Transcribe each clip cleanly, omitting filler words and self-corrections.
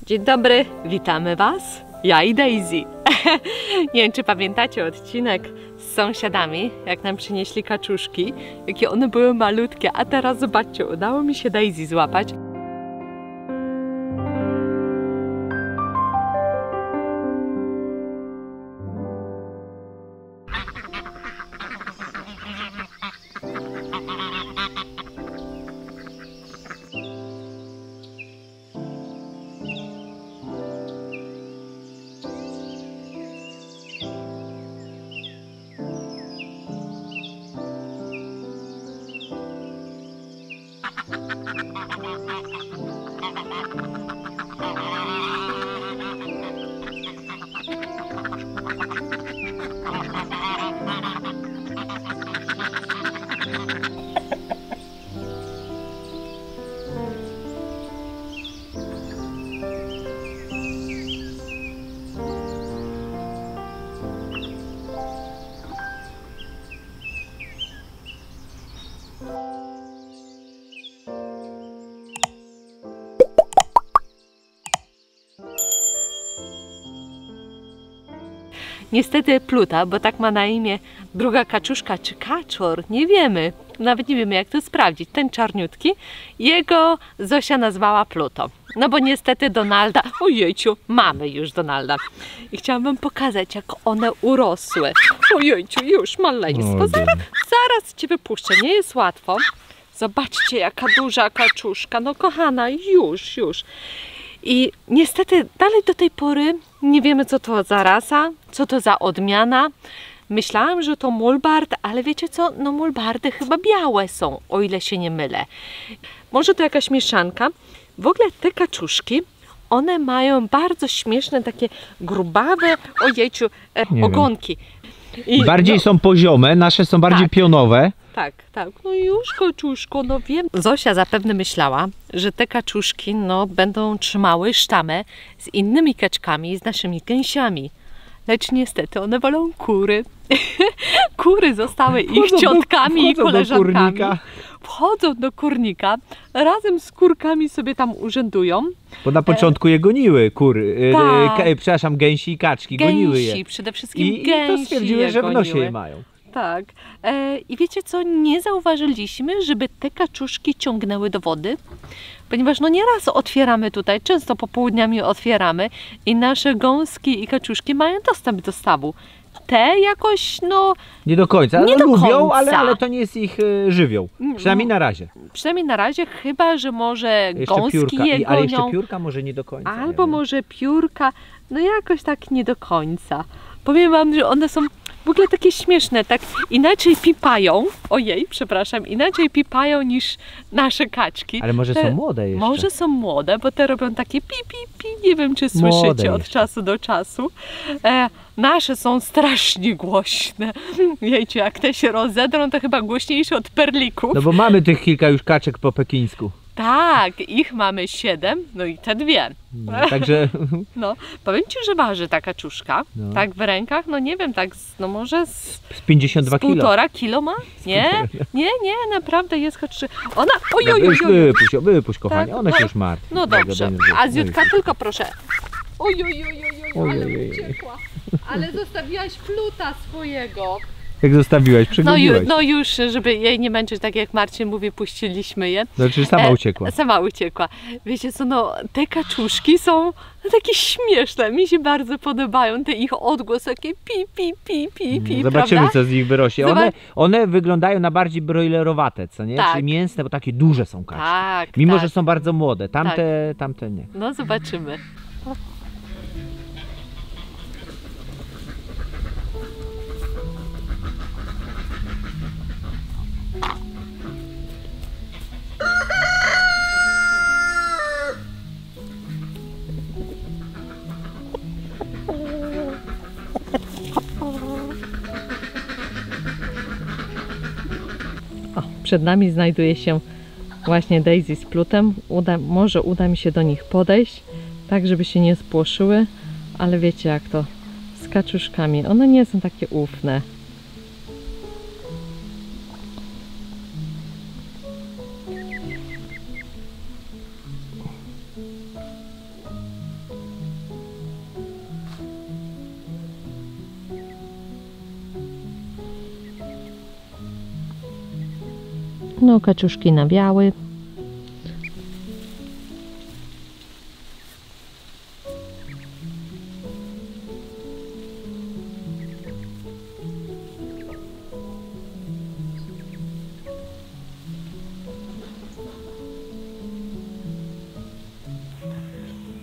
Dzień dobry, witamy Was, ja i Daisy. Nie wiem, czy pamiętacie odcinek z sąsiadami, jak nam przynieśli kaczuszki, jakie one były malutkie, a teraz zobaczcie, udało mi się Daisy złapać. Niestety Pluta, bo tak ma na imię druga kaczuszka czy kaczor, nie wiemy, nawet nie wiemy jak to sprawdzić, ten czarniutki, jego Zosia nazwała Pluto. No bo niestety Donalda, ojejciu, mamy już Donalda. I chciałam wam pokazać, jak one urosły. Ojejciu, już maleństwo, zaraz cię wypuszczę, nie jest łatwo. Zobaczcie, jaka duża kaczuszka, no kochana, już. I niestety dalej do tej pory nie wiemy, co to za rasa, co to za odmiana. Myślałam, że to mulbard, ale wiecie co? No mulbardy chyba białe są, o ile się nie mylę. Może to jakaś mieszanka. W ogóle te kaczuszki, one mają bardzo śmieszne, takie grubawe, ojejciu, ogonki. I bardziej są poziome, nasze są bardziej pionowe. Tak. No już kaczuszko, no wiem. Zosia zapewne myślała, że te kaczuszki będą trzymały sztamę z innymi kaczkami, z naszymi gęsiami. Lecz niestety one wolą kury. Kury zostały ich ciotkami i koleżankami. Wchodzą do kurnika, razem z kurkami sobie tam urzędują. Bo na początku je goniły kury, przepraszam, gęsi i kaczki, goniły je. Przede wszystkim gęsi. I to stwierdziły, że w nosie je mają. Tak. I wiecie co, nie zauważyliśmy, żeby te kaczuszki ciągnęły do wody, ponieważ nieraz otwieramy tutaj, często popołudniami otwieramy i nasze gąski i kaczuszki mają dostęp do stawu. Te jakoś, nie do końca, nie do lubią, końca. ale to nie jest ich żywioł, przynajmniej na razie. Przynajmniej na razie, chyba że może jeszcze gąski piórka. je gonią. Ale jeszcze piórka może nie do końca. Albo może piórka, jakoś tak nie do końca. Powiem wam, że one są w ogóle takie śmieszne, tak inaczej pipają, inaczej pipają niż nasze kaczki. Ale może są młode jeszcze. Może są młode, bo te robią takie pi, nie wiem czy słyszycie od czasu do czasu. Nasze są strasznie głośne. Jejcie, jak te się rozedrą, to chyba głośniejsze od perlików. No bo mamy tych kilka już kaczek po pekińsku. Tak, ich mamy 7, i te 2. Także... powiem ci, że waży ta kaczuszka, tak w rękach, nie wiem, tak może z 52 kilo. 1,5 kilo ma? Nie, naprawdę jest choć... Ona... Wypuść kochanie, tak, ona się już martwi. No dobrze, a Ziutka, tylko proszę. Ale uciekła. Ale zostawiłaś Pluta swojego. Jak zostawiłaś? Przegoniłaś. Już, żeby jej nie męczyć, tak jak Marcin mówi, puściliśmy je. Znaczy sama uciekła. Sama uciekła. Wiecie co, te kaczuszki są takie śmieszne. Mi się bardzo podobają. Te ich odgłosy, takie pi. Zobaczymy, prawda? co z nich wyrośnie. One wyglądają na bardziej broilerowate, co nie? Tak. Czyli mięsne, bo takie duże są kaczki. Tak, Mimo, że są bardzo młode. Tamte nie. No zobaczymy. Przed nami znajduje się właśnie Daisy z Plutem. Może uda mi się do nich podejść, tak żeby się nie spłoszyły, ale wiecie jak to z kaczuszkami. One nie są takie ufne. No, kaczuszki nawiały.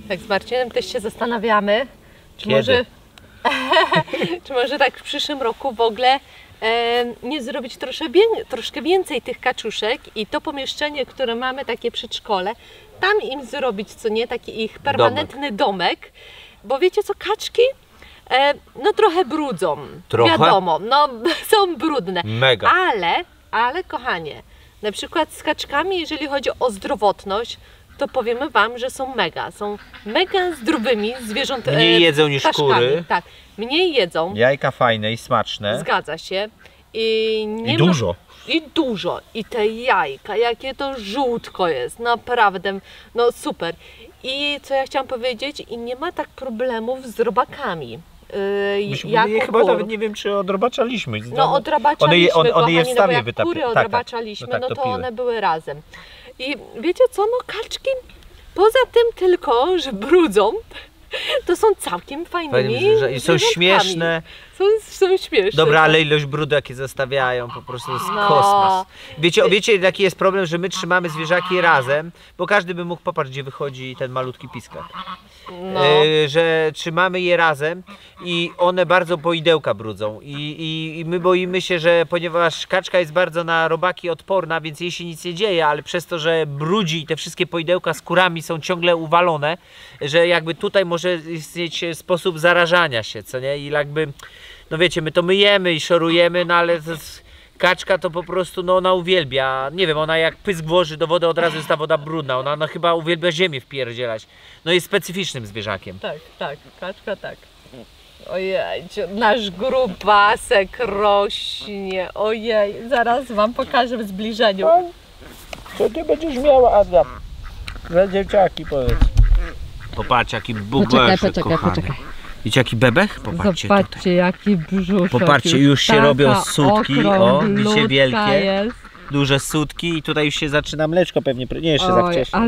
Tak z Marcinem też się zastanawiamy, czy może, czy może tak w przyszłym roku w ogóle nie zrobić troszkę więcej tych kaczuszek i to pomieszczenie, które mamy, takie przedszkole, tam im zrobić, co nie, taki ich permanentny domek. Bo wiecie co, kaczki no trochę brudzą, Trochę? wiadomo, no są brudne, Mega. ale kochanie, na przykład z kaczkami, jeżeli chodzi o zdrowotność, to powiemy Wam, że są mega zdrowymi zwierzętami. Mniej jedzą niż kury. Tak, mniej jedzą. Jajka fajne i smaczne. Zgadza się. I dużo. I dużo. I te jajka, jakie to żółtko jest. Naprawdę, no super. I co ja chciałam powiedzieć, i nie ma tak problemów z robakami. Ja chyba nawet nie wiem, czy odrabaczaliśmy. No odrabaczaliśmy, one je w kochani, stawie no bo jak kury odrabaczaliśmy, tak, no to one były razem. I wiecie co, no kaczki, poza tym tylko, że brudzą, to są całkiem fajnymi i są śmieszne. Są śmieszne. Dobra, ale ilość brudu jakie zostawiają, po prostu jest kosmos. Wiecie jaki jest problem, że my trzymamy zwierzaki razem, bo każdy by mógł popatrzeć, gdzie wychodzi ten malutki piskak. No. Że trzymamy je razem i one bardzo poidełka brudzą i my boimy się, że ponieważ kaczka jest bardzo na robaki odporna, więc jej się nic nie dzieje, ale przez to, że brudzi i te wszystkie poidełka skórami są ciągle uwalone, że jakby tutaj może istnieć sposób zarażania się, co nie? I jakby, no wiecie, my to myjemy i szorujemy, no ale kaczka to po prostu, no ona uwielbia, nie wiem, ona jak pysk włoży do wody, od razu jest ta woda brudna, ona chyba uwielbia ziemię wpierdzielać. No jest specyficznym zwierzakiem. Tak, kaczka tak. Ojej, nasz grubasek rośnie, ojej, zaraz Wam pokażę w zbliżeniu. Co ty będziesz miała, Adam? Za dzieciaki powiedz. Popatrz, jaki bubeczek, Poczekaj. Widzicie jaki bebech? Popatrzcie Zobaczcie, tutaj. jaki brzuszek. Popatrzcie, już się robią sutki, o, widzicie, wielkie, jest. duże sutki i tutaj już się zaczyna mleczko pewnie, nie, jeszcze za wcześnie.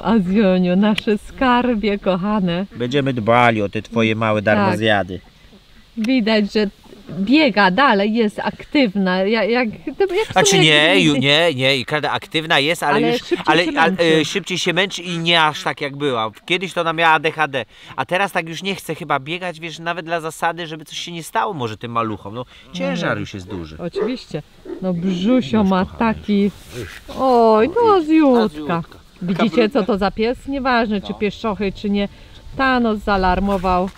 Azjoniu, nasze skarbie kochane. Będziemy dbali o te twoje małe darmozjady. Widać, że biega dalej, jest aktywna. Znaczy nie, i każda aktywna jest, ale już szybciej się męczy i nie aż tak jak była. Kiedyś to ona miała ADHD, a teraz tak już nie chce chyba biegać, wiesz, nawet dla zasady, żeby coś się nie stało może tym maluchom. No ciężar już jest duży. Oczywiście. No brzusio ma taki. Oj, no Azjutka. Widzicie co to za pies? Nieważne czy pieszczochy, czy nie. Thanos zaalarmował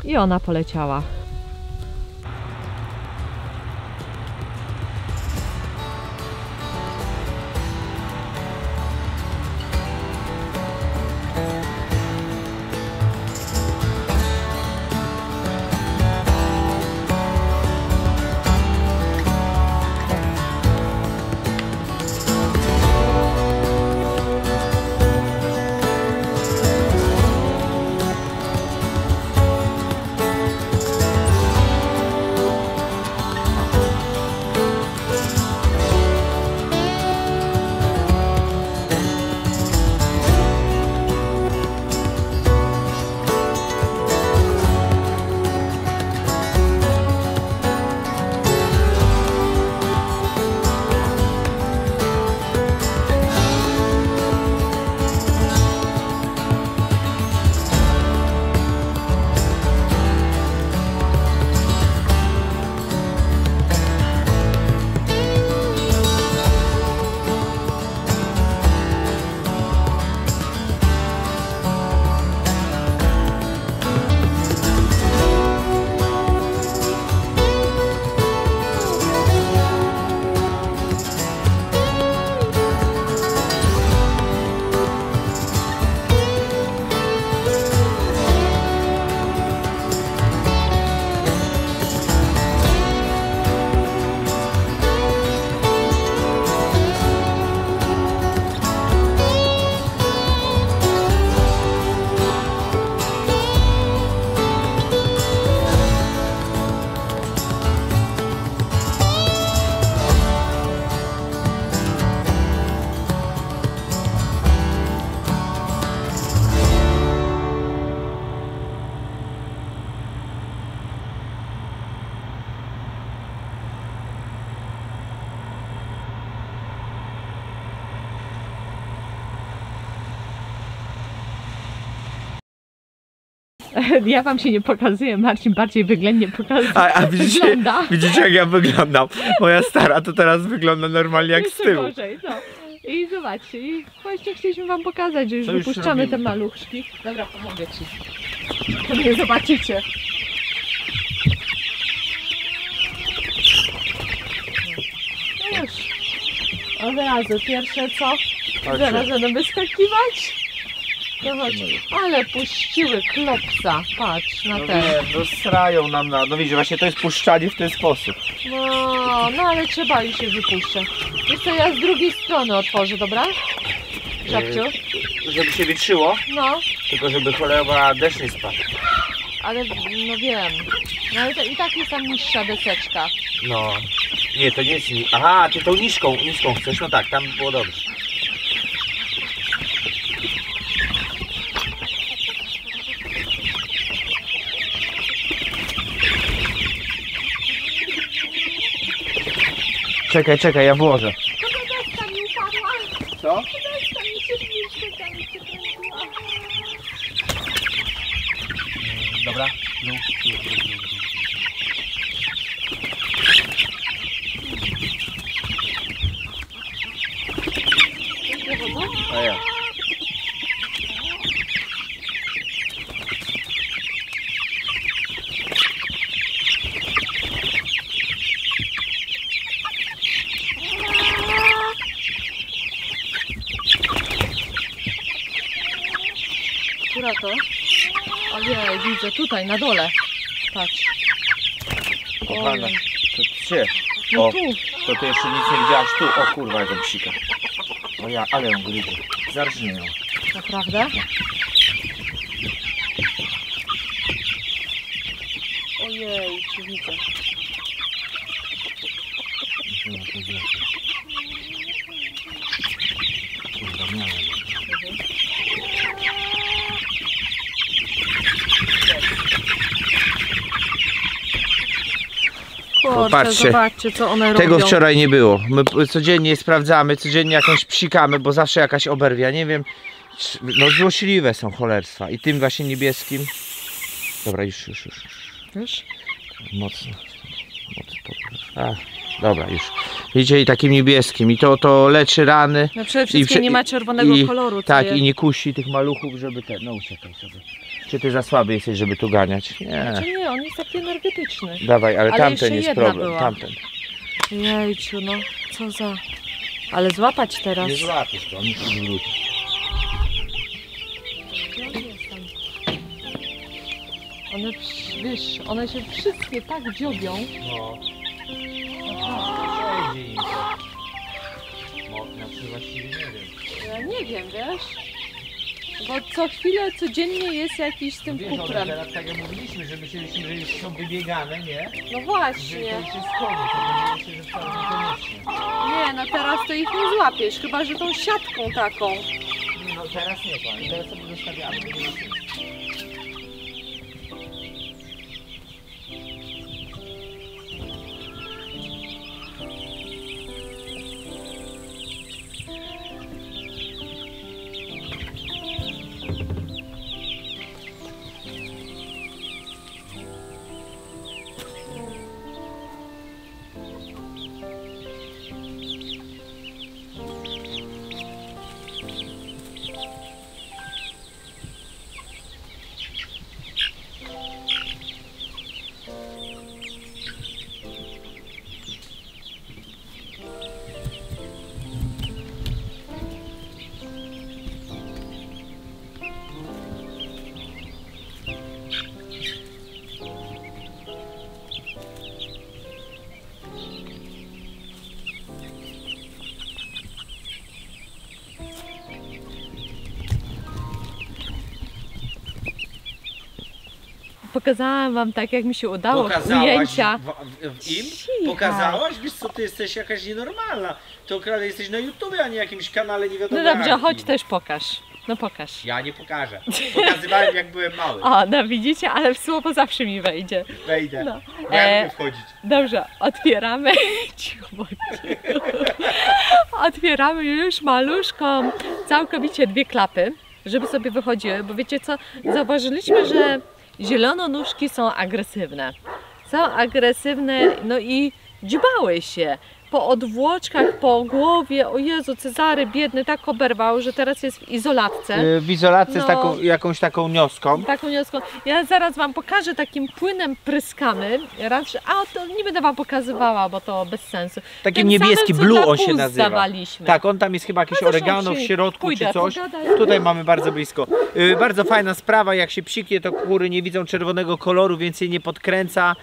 i ona poleciała. Ja wam się nie pokazuję, Marcin bardziej wyględnie pokazuje. A widzicie jak ja wyglądam? Moja stara to teraz wygląda normalnie jak z Jeszcze tyłu. gorzej, no. I zobaczcie, i właśnie chcieliśmy wam pokazać, że już Co już wypuszczamy te robimy? maluszki. Dobra, pomogę ci. To mnie zobaczycie. No już. Od razu, pierwsze co? Zaraz będą wyskakiwać. No chodź. Ale puściły klopsa, patrz na ten. No srają nam na... No widzisz, właśnie to jest puszczanie w ten sposób. No ale trzeba już się wypuszczać. Wiesz co, ja z drugiej strony otworzę, dobra? Żabciu? Żeby się wietrzyło, No, tylko żeby cholera deszcz nie spadł. ale no wiem. No ale to i tak jest tam niższa deseczka. No. Nie, to nie jest... Aha, ty tą niską chcesz? No tak, tam było dobrze. Czekaj, ja włożę. To deska mi upadła. Co? Deska mi się kręciła. Dobra. A ja. Która to? Ojej, widzę, tutaj na dole. Patrz. Kochana, Ojej. to się. No O, tu. to ty jeszcze nic nie widziałaś tu. O kurwa, jak on psika. O ja, ale ją gryzie. Zarżnie ją. Naprawdę? Ojej, czy widzę. Kurwa, miałem. Kurczę, Popatrzcie. zobaczcie co one Tego robią. wczoraj nie było. My codziennie sprawdzamy, codziennie jakąś psikamy, bo zawsze jakaś oberwia. Nie wiem, no złośliwe są cholerstwa. I tym właśnie niebieskim. Dobra, już. Wiesz? Mocno. A, dobra, już. Widzicie, i takim niebieskim. I to leczy rany. No przede wszystkim nie ma czerwonego koloru. co Tak, jest. i nie kusi tych maluchów, żeby te... No uciekaj sobie. Czy ty za słaby jesteś, żeby tu ganiać? Nie. Znaczy nie, on jest taki energetyczny. Dawaj, ale Ale tamten jeszcze jest jedna problem. była. Tamten. Jejciu, no co za... Ale złapać teraz. Nie złapiesz go, on musi wrócić. Gdzie on jest tam? One, wiesz, one się wszystkie tak dziobią. No. Naprawdę. Przejdzie im to. No, znaczy właściwie nie wiem. Ja nie wiem, wiesz? Bo co chwilę, codziennie jest jakiś z tym Wiesz, one kuprem. teraz tak jak mówiliśmy, że myśleliśmy, że już są wybiegane, nie? No Że właśnie. to już jest koniec, a myślę, że wcale niekoniecznie. Nie, no teraz to ich nie złapiesz, chyba że tą siatką taką. Nie, no teraz nie, pan. Teraz sobie zostawiamy. Pokazałam wam tak, jak mi się udało Pokazałaś ujęcia. im? Cicho. Pokazałaś? Wiesz co, ty jesteś jakaś nienormalna. To akurat jesteś na YouTubie, a nie jakimś kanale nie wiadomo No dobrze, jakim. chodź też pokaż. No pokaż. Ja nie pokażę. Pokazywałem jak byłem mały. O, no widzicie, ale w słowo zawsze mi wejdzie. Wejdę. No. Ja lubię wchodzić. Dobrze, otwieramy. Cicho bądź. Otwieramy już maluszką całkowicie dwie klapy, żeby sobie wychodziły, bo wiecie co, zauważyliśmy, że zielononóżki są agresywne. Są agresywne, no i dzibały się. Po odwłoczkach, po głowie, o Jezu, Cezary biedny tak oberwał, że teraz jest w izolatce. W izolatce z No. jakąś taką nioską. Taką nioską. Ja zaraz Wam pokażę, takim płynem pryskamy. To nie będę Wam pokazywała, bo to bez sensu. Taki Tym niebieski samym, co blue dla on się puz nazywa. dawaliśmy. Tak, on tam jest chyba jakieś No zresztą oregano w środku pójdę, czy coś. pogadaj. Tutaj mamy bardzo blisko. Bardzo fajna sprawa, jak się psiknie, to kury nie widzą czerwonego koloru, więc je nie podkręca.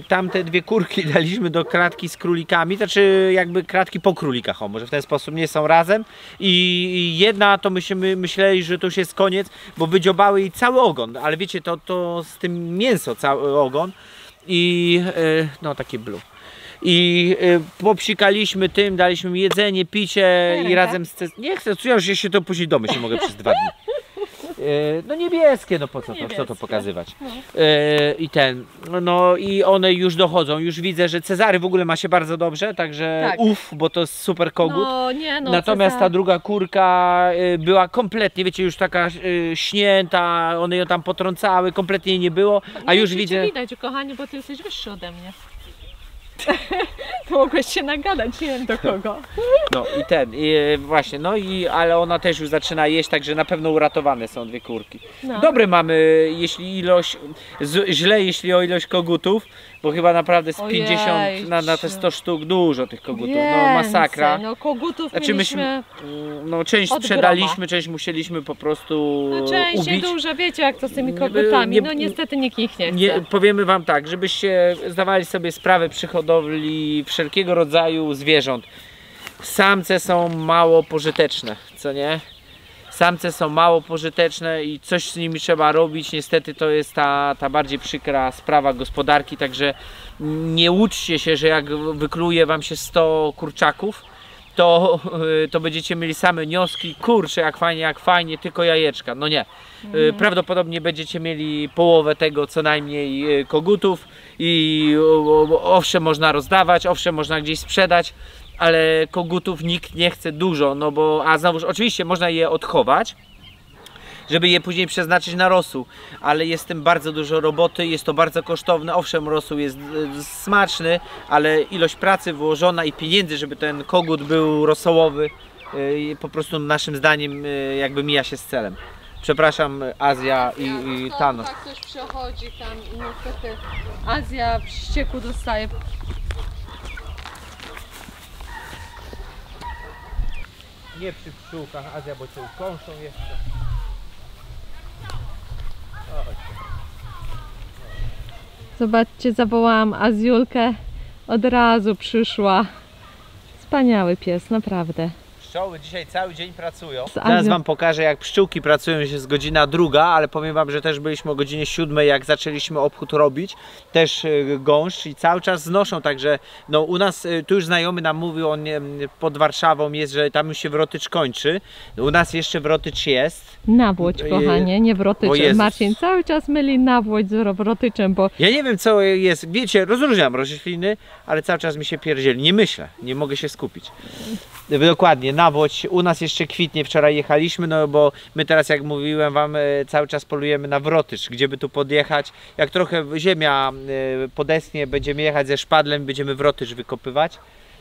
Tamte dwie kurki daliśmy do klatki z królikami, znaczy jakby klatki po królikach, o może w ten sposób, nie są razem. I jedna to myśmy myśleli, że to już jest koniec, bo wydziobały jej cały ogon, ale wiecie, to z tym mięso cały ogon i no takie blue. I popsikaliśmy tym, daliśmy mi jedzenie, picie i razem z... Nie chcę, ja już się to później domyślę, mogę przez 2 dni. No niebieskie, no po co to, co to pokazywać. I no i one już dochodzą, już widzę, że Cezary w ogóle ma się bardzo dobrze, także Tak. bo to jest super kogut. No, nie, no, Natomiast ta druga kurka była kompletnie, wiecie, już taka śnięta, one ją tam potrącały, kompletnie jej nie było, a nie już wiem, czy widzę... cię widać, kochanie, bo ty jesteś wyższy ode mnie. To mogłeś się nagadać, nie wiem do kogo. No i właśnie, ale ona też już zaczyna jeść, także na pewno uratowane są 2 kurki. No. Dobre mamy, źle jeśli o ilość kogutów, bo chyba naprawdę z 50 na te 100 sztuk dużo tych kogutów, no masakra. No kogutów Znaczy mieliśmy... no część od sprzedaliśmy, groma. część musieliśmy po prostu No część ubić. dużo, wiecie jak to z tymi kogutami, no niestety nikt ich nie chce. Powiemy wam tak, żebyście zdawali sobie sprawę przy hodowli wszelkiego rodzaju zwierząt. Samce są mało pożyteczne, co nie? Samce są mało pożyteczne i coś z nimi trzeba robić. Niestety to jest ta bardziej przykra sprawa gospodarki, także nie łudźcie się, że jak wykluje wam się 100 kurczaków, to będziecie mieli same nioski, kurczę jak fajnie, tylko jajeczka. No nie. Prawdopodobnie będziecie mieli połowę tego co najmniej kogutów i owszem można rozdawać, owszem można gdzieś sprzedać, ale kogutów nikt nie chce dużo, no bo, a znowuż oczywiście można je odchować, żeby je później przeznaczyć na rosół, ale jest w tym bardzo dużo roboty, jest to bardzo kosztowne. Owszem, rosół jest smaczny, ale ilość pracy włożona i pieniędzy, żeby ten kogut był rosołowy, po prostu naszym zdaniem jakby mija się z celem. Przepraszam, Azja i Thanos. Tak ktoś przechodzi tam i niestety Azja w ścieku dostaje. Nie przy pszczółkach, Azja, bo cię ukąszą jeszcze. Zobaczcie, zawołałam Azjulkę, od razu przyszła. Wspaniały pies, naprawdę. Pszczoły dzisiaj cały dzień pracują. Azją. Zaraz wam pokażę jak pszczółki pracują, jest godzina 2, ale powiem wam, że też byliśmy o godzinie 7, jak zaczęliśmy obchód robić. Też gąszcz i cały czas znoszą, także no u nas, tu już znajomy nam mówił, on pod Warszawą jest, że tam już się wrotycz kończy. U nas jeszcze wrotycz jest. Nawłoć, kochanie, nie O wrotyczem. Jezus. Marcin cały czas myli nawłoć z wrotyczem, bo Ja nie wiem co jest, wiecie, rozróżniam rośliny, ale cały czas mi się pierdzieli, nie myślę, nie mogę się skupić. Dokładnie, nawłoć u nas jeszcze kwitnie, wczoraj jechaliśmy, no bo my teraz jak mówiłem wam cały czas polujemy na wrotycz, gdzie by tu podjechać, jak trochę ziemia podeschnie, będziemy jechać ze szpadlem, będziemy wrotycz wykopywać.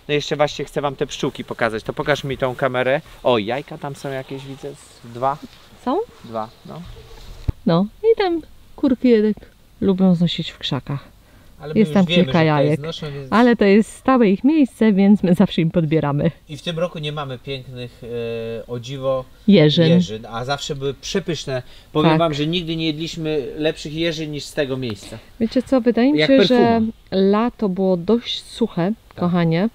No jeszcze właśnie chcę wam te pszczółki pokazać, to pokaż mi tą kamerę. O, jajka tam są jakieś, widzę, 2. są? 2, no. No i tam kurki jednak lubią znosić w krzakach. Ale Jest tam kilka jajek, ale to jest stałe ich miejsce, więc my zawsze im podbieramy. I w tym roku nie mamy pięknych, o dziwo, Jeżyn. a zawsze były przepyszne. Powiem Tak. wam, że nigdy nie jedliśmy lepszych jeżyn niż z tego miejsca. Wiecie co, wydaje mi Jak się, że perfuma. lato było dość suche, kochanie.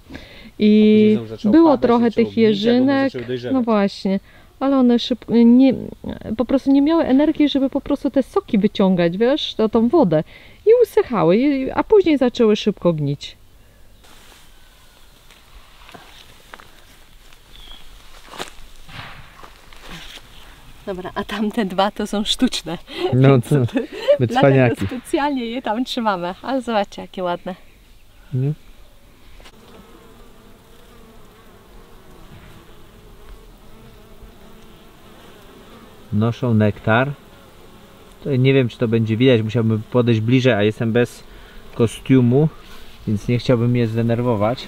I później znowu zaczęło było padać, trochę zaczęło tych gnić, albo jeżynek, zaczęły dojrzewać. no właśnie, ale one szybko, po prostu nie miały energii, żeby po prostu te soki wyciągać, wiesz, tą wodę. I usychały, a później zaczęły szybko gnić. Dobra, a tamte 2 to są sztuczne. No to Dlatego specjalnie je tam trzymamy. Ale zobaczcie, jakie ładne. Nie? Noszą nektar. Nie wiem, czy to będzie widać, musiałbym podejść bliżej, a jestem bez kostiumu, więc nie chciałbym je zdenerwować.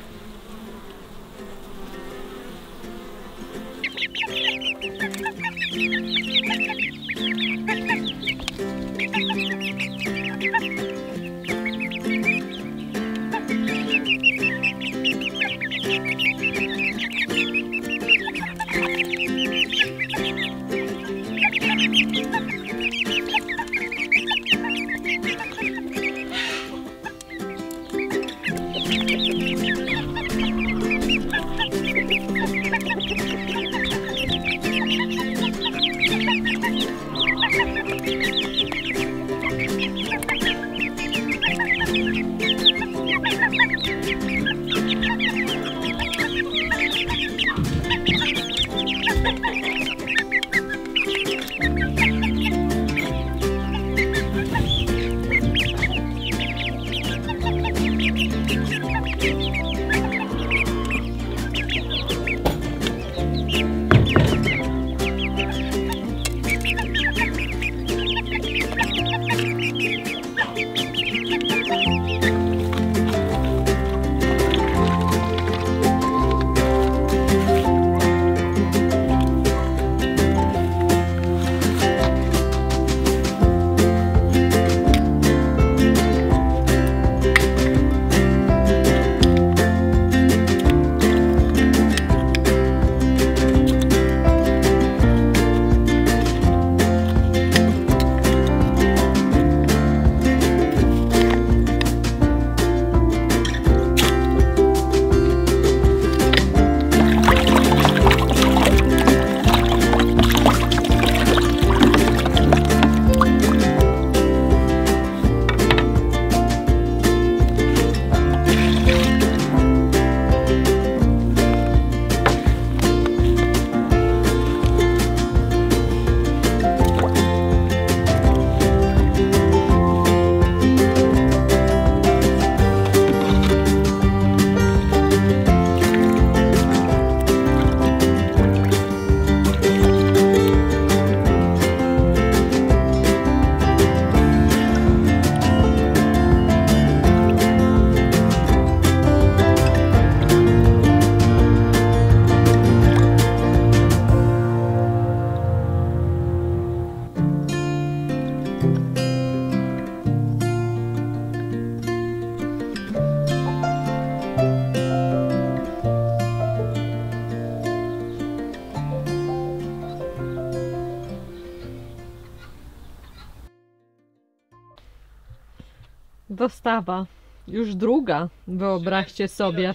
Dostawa. Już druga, wyobraźcie sobie.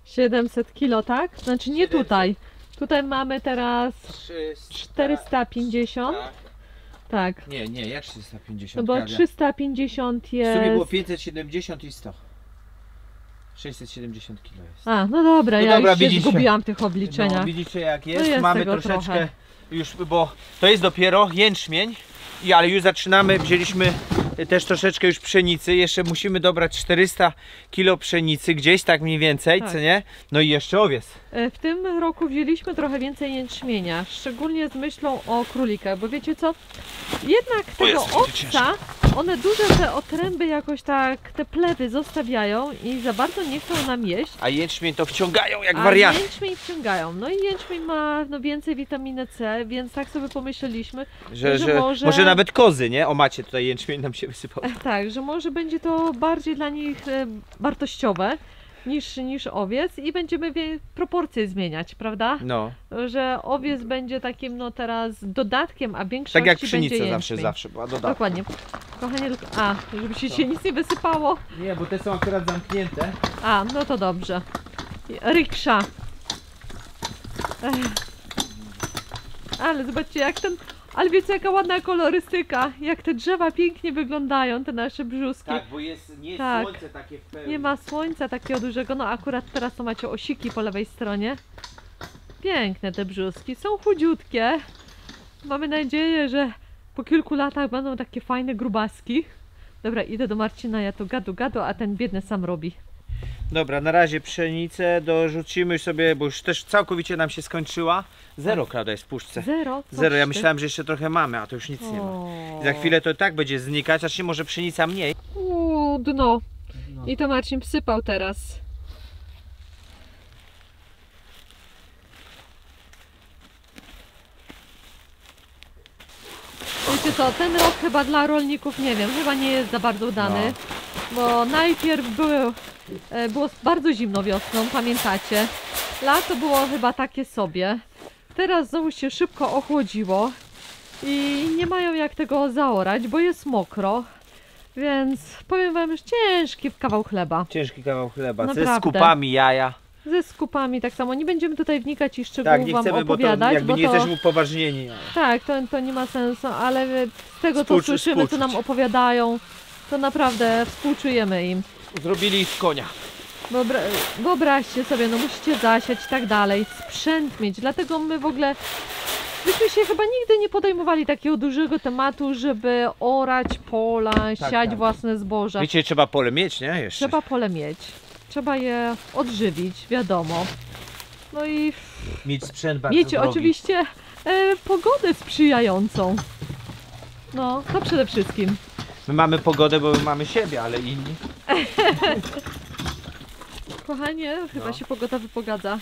700 kilo, tak? Znaczy nie tutaj. Tutaj mamy teraz 450. Tak. Nie, jak 350? No bo 350 W sumie było jest... 570 i 100. 670 kg jest. A, no dobra, No ja dobra, już się widzicie. zgubiłam w tych obliczeniach. No, widzicie jak No jest, jest mamy tego troszeczkę trochę. już, bo to jest dopiero jęczmień, ale już zaczynamy, wzięliśmy też troszeczkę już pszenicy, jeszcze musimy dobrać 400 kg pszenicy gdzieś, tak mniej więcej, Tak. co nie? No i jeszcze owiec. W tym roku wzięliśmy trochę więcej jęczmienia, szczególnie z myślą o królikach, bo wiecie co? Jednak tego owca, one duże te otręby jakoś tak, te plewy zostawiają i za bardzo nie chcą nam jeść. A jęczmień to wciągają jak A wariaty. jęczmień wciągają. No i jęczmień ma więcej witaminy C, więc tak sobie pomyśleliśmy, Że może... może nawet kozy, nie? O, macie tutaj jęczmień nam się wysypał. Tak, że może będzie to bardziej dla nich wartościowe niż owiec i będziemy proporcje zmieniać, prawda? No, Że owiec będzie takim no teraz dodatkiem, a większości tak jak będzie pszenica jęczmień. zawsze była dodatka. Dokładnie. Kochanie, żeby się nic nie wysypało. Nie, bo te są akurat zamknięte. A, no to dobrze. Riksza. Ale zobaczcie jak ten... Ale wiecie jaka ładna kolorystyka, jak te drzewa pięknie wyglądają, te nasze brzuski. Tak, bo nie jest Tak. słońce takie w pełni. Nie ma słońca takiego dużego, no akurat teraz to macie osiki po lewej stronie. Piękne te brzuski, są chudziutkie. Mamy nadzieję, że po kilku latach będą takie fajne grubaski. Dobra, idę do Marcina, ja to gadu, a ten biedny sam robi. Dobra, na razie pszenicę dorzucimy sobie, bo już też całkowicie nam się skończyła. Zero, Klaudia, jest w puszce. Zero? Zero, ja Coś ty. myślałem, że jeszcze trochę mamy, a to już nic nie ma. O. I za chwilę to tak będzie znikać, aż się może pszenica mniej. Dno. I to Marcin wsypał teraz. Wiecie co, ten rok chyba dla rolników, nie wiem, chyba nie jest za bardzo udany. Bo najpierw było bardzo zimno wiosną, pamiętacie? Lato było chyba takie sobie. Teraz znowu się szybko ochłodziło i nie mają jak tego zaorać, bo jest mokro. Więc powiem wam, że ciężki kawał chleba. Ciężki kawał chleba, ze Naprawdę. skupami jaja. Ze skupami tak samo. Nie będziemy tutaj wnikać i Tak, szczegółów nie wam chcemy, bo to opowiadać, jakby bo nie to, jesteśmy upoważnieni. tak, to nie ma sensu, ale z tego co Współczuć, słyszymy, co nam współczuć. opowiadają, to naprawdę współczujemy im. Zrobili z konia. Wyobraźcie sobie, no musicie zasiać i tak dalej, sprzęt mieć, dlatego my w ogóle byśmy się chyba nigdy nie podejmowali takiego dużego tematu, żeby orać pola, siać tak. własne zboże. Wiecie, trzeba pole mieć, nie? Jeszcze. Trzeba pole mieć, trzeba je odżywić, wiadomo. No i mieć sprzęt bardzo mieć drogi. oczywiście pogodę sprzyjającą. No, to przede wszystkim. My mamy pogodę, bo my mamy siebie, ale inni. Kochanie, chyba No. się pogoda wypogadza.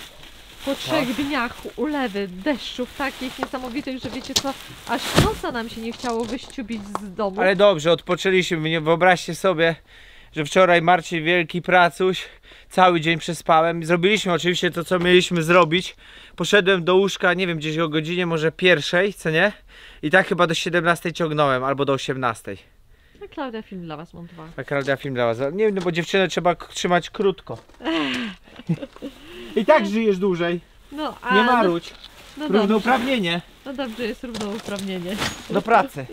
Po 3 dniach ulewy, deszczów takich niesamowitych, że wiecie co, aż nosa nam się nie chciało wyściubić z domu. Ale dobrze, odpoczęliśmy. Nie wyobraźcie sobie, że wczoraj Marcin wielki pracuś, cały dzień przespałem. Zrobiliśmy oczywiście to, co mieliśmy zrobić. Poszedłem do łóżka, nie wiem, gdzieś o godzinie może 1:00, co nie? I tak chyba do 17:00 ciągnąłem, albo do 18:00. No, Klaudia film dla was montowała. A Klaudia film dla was. Nie wiem, no bo dziewczynę trzeba trzymać krótko. I tak żyjesz dłużej. No, a Nie marudź. no dobrze, Równouprawnienie no dobrze, jest równouprawnienie. do pracy.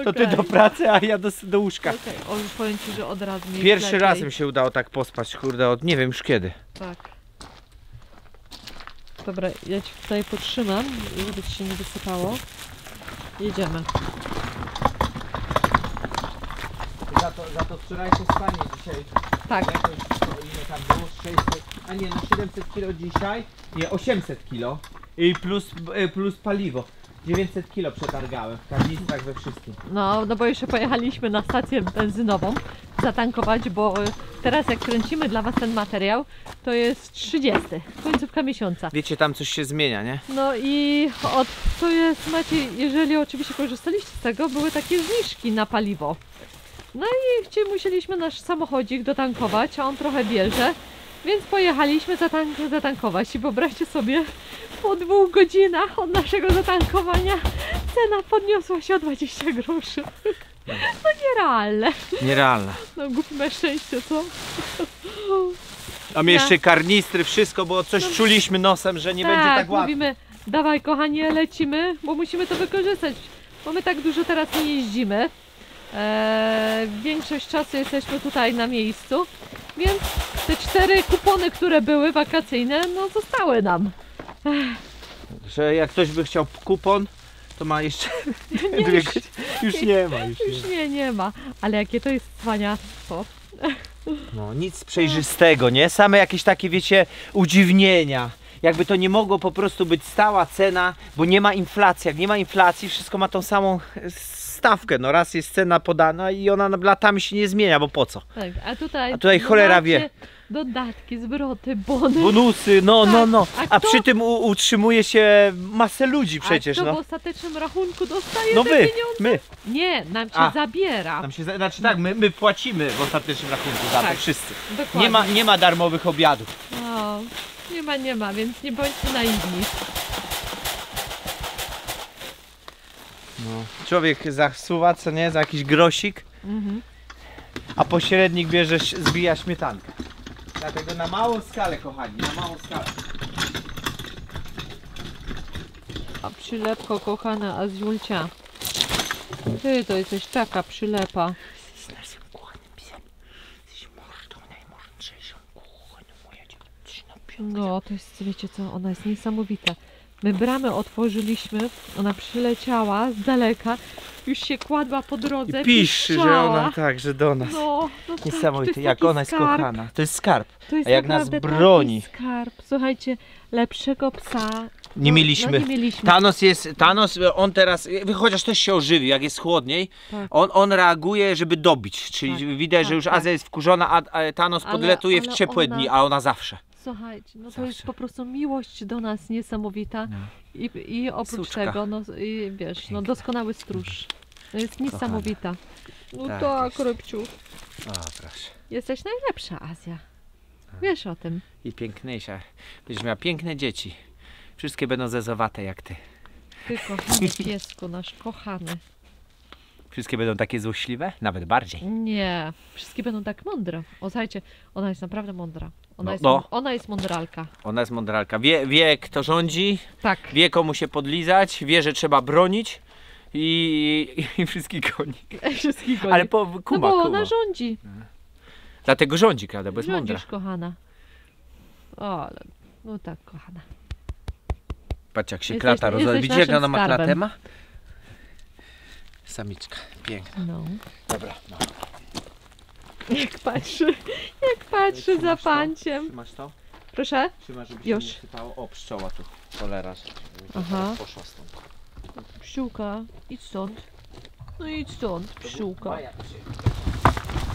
To ty do pracy, a ja do łóżka. Okej, powiem ci, że od razu mi Pierwszy lepiej. raz mi się udało tak pospać, kurde, od nie wiem już kiedy. Tak. Dobra, ja ci tutaj potrzymam, żeby ci się nie wysypało. Jedziemy. Za to wczorajsze spanie dzisiaj. Tak. Jakoś, ile tam było? 600, a nie, no 700 kg dzisiaj. Nie, 800 kg. I plus paliwo. 900 kg przetargałem w karnistrach we wszystkim. No bo jeszcze pojechaliśmy na stację benzynową zatankować, bo teraz jak kręcimy dla was ten materiał, to jest 30, końcówka miesiąca. Wiecie, tam coś się zmienia, nie? No i to jest, macie, jeżeli oczywiście korzystaliście z tego, były takie zniżki na paliwo. No i musieliśmy nasz samochodzik dotankować, a on trochę bierze, więc pojechaliśmy zatankować i wyobraźcie sobie, po 2 godzinach od naszego zatankowania cena podniosła się o 20 groszy. No nierealne. Nierealne. No głupie szczęście, co? A my jeszcze karnistry, wszystko, bo coś No. czuliśmy nosem, że nie będzie tak łatwo. mówimy, dawaj kochanie, lecimy, bo musimy to wykorzystać, bo my tak dużo teraz nie jeździmy. Większość czasu jesteśmy tutaj na miejscu, więc te 4 kupony, które były wakacyjne, no zostały nam. Że jak ktoś by chciał kupon, to ma jeszcze 2 godziny. Już nie ma. Już nie ma, ale jakie to jest cwaniactwo. No, nic przejrzystego, nie? Same jakieś takie, wiecie, udziwnienia. Jakby to nie mogło po prostu być stała cena, bo nie ma inflacji. Jak nie ma inflacji, wszystko ma tą samą stawkę. No raz jest cena podana i ona latami się nie zmienia, bo po co? Tak, a tutaj cholera wie. dodatki, dodatki, zwroty, bony. Bonusy, no. A A kto- przy tym utrzymuje się masę ludzi przecież, a kto w no. ostatecznym rachunku dostaje No te my, pieniądze? Nie, nam się A. zabiera. Nam się, znaczy tak, my płacimy w ostatecznym rachunku za to Tak. wszyscy. Dokładnie. Nie ma darmowych obiadów. No, nie ma, więc nie bądźcie naiwni. No. Człowiek zasuwa, co nie, za jakiś grosik, Mhm. a pośrednik bierze, zbija śmietankę. Dlatego na małą skalę, kochani, na małą skalę. A przylepko kochana, a z Julcia. Ty to jesteś taka przylepa. Jesteś naszym kochanym psem. Jesteś mordą najmądrzejszą, kochaną moja dziewczyna. No, to jest, wiecie co, ona jest niesamowita. My bramę otworzyliśmy, ona przyleciała z daleka, już się kładła po drodze, I piszczy, że piszczała. ona tak, że do nas. No tak, to Niesamowite, jest jak taki ona jest skarb. kochana. To jest skarb. To jest A jak nas naprawdę broni. taki skarb. Słuchajcie, lepszego psa Nie mieliśmy. No nie mieliśmy. Thanos, on teraz, chociaż też się ożywi, jak jest chłodniej, Tak. on reaguje, żeby dobić. Czyli Tak, widać, tak, że już tak. Azja jest wkurzona, a Thanos Ale- podletuje w ale ciepłe ona- dni, a ona zawsze. Słuchajcie, no to Zawsze. jest po prostu miłość do nas niesamowita. I oprócz Suczka. tego, no i wiesz, no doskonały stróż. To jest niesamowita. No Tak tak, jest. Rybciu. O, proszę. Jesteś najlepsza, Azja. Wiesz o tym. I piękniejsza. Będziesz miała piękne dzieci. Wszystkie będą zezowate jak ty. Ty kochany piesku, nasz kochany. Wszystkie będą takie złośliwe? Nawet bardziej. Nie, wszystkie będą tak mądre. O, słuchajcie, ona jest naprawdę mądra. No. Ona jest mądralka. Ona jest mądralka. Wie kto rządzi, Tak. wie komu się podlizać, wie, że trzeba bronić i wszystkich goni. Wszystkich Ale Ale kuma, no bo kuma. ona rządzi. Dlatego rządzi, prawda, bo jest mądra. Rządzisz, kochana. O, ale no tak, kochana. Patrz jak się Jesteś- klata rozwala. jesteś Widzicie jak naszym ona ma skarbem. klatę ma? Samiczka, piękna. No. Dobra, no. Jak patrzy za Trzymasz to? panciem. Trzymasz to? Proszę? Trzymasz, żeby Już. się nie sypało. O, pszczoła tu. Cholera. Aha. Poszła stąd. Psiółka, idź stąd. No idź stąd, psiółka. Maja tu się-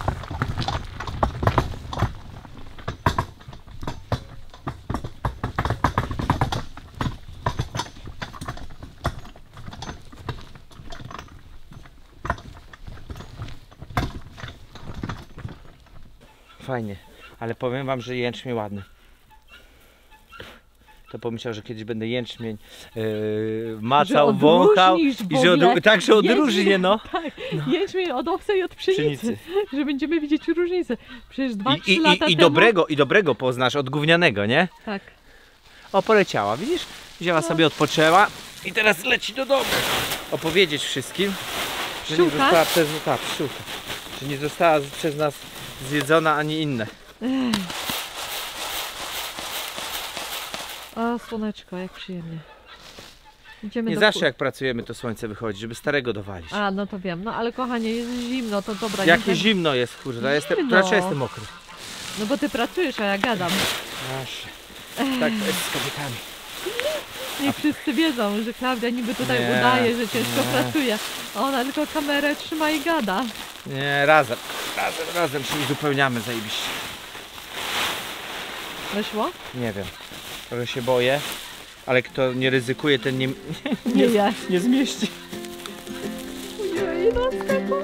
Fajnie, ale powiem wam, że jęczmień ładny. To pomyślał, że kiedyś będę jęczmień macał, Że wąchał odróżnisz i w że ogóle tak, że odróżnię, jęczmień. no. Tak, jęczmień od owsa i od pszenicy. Pszenicy. Że będziemy widzieć różnicę. Przecież 2-3 lata I temu... dobrego poznasz od gównianego, nie? Tak. O, poleciała, widzisz? Wzięła sobie, odpoczęła i teraz leci do domu. Opowiedzieć wszystkim, że nie Pszczółka? została przez nas, pszczółka, że nie została przez nas zjedzona ani inne. O, słoneczko, jak przyjemnie. Idziemy Nie do zawsze jak pracujemy to słońce wychodzi, żeby starego dowalić. A, no to wiem. No ale kochanie, jest zimno, to dobra. Jakie nie zimno jest, kurde, ja jestem, Zimno. raczej jestem mokry. No bo ty pracujesz, a ja gadam. Proszę. Tak to jest z kobietami. Nie wszyscy wiedzą, że Klaudia niby tutaj Nie, udaje, że ciężko nie. pracuje. A ona tylko kamerę trzyma i gada. Nie, razem się uzupełniamy zajebiście. Wyszło? Nie wiem, trochę się boję, ale kto nie ryzykuje, ten Nie je. nie zmieści. Ojej, no skako.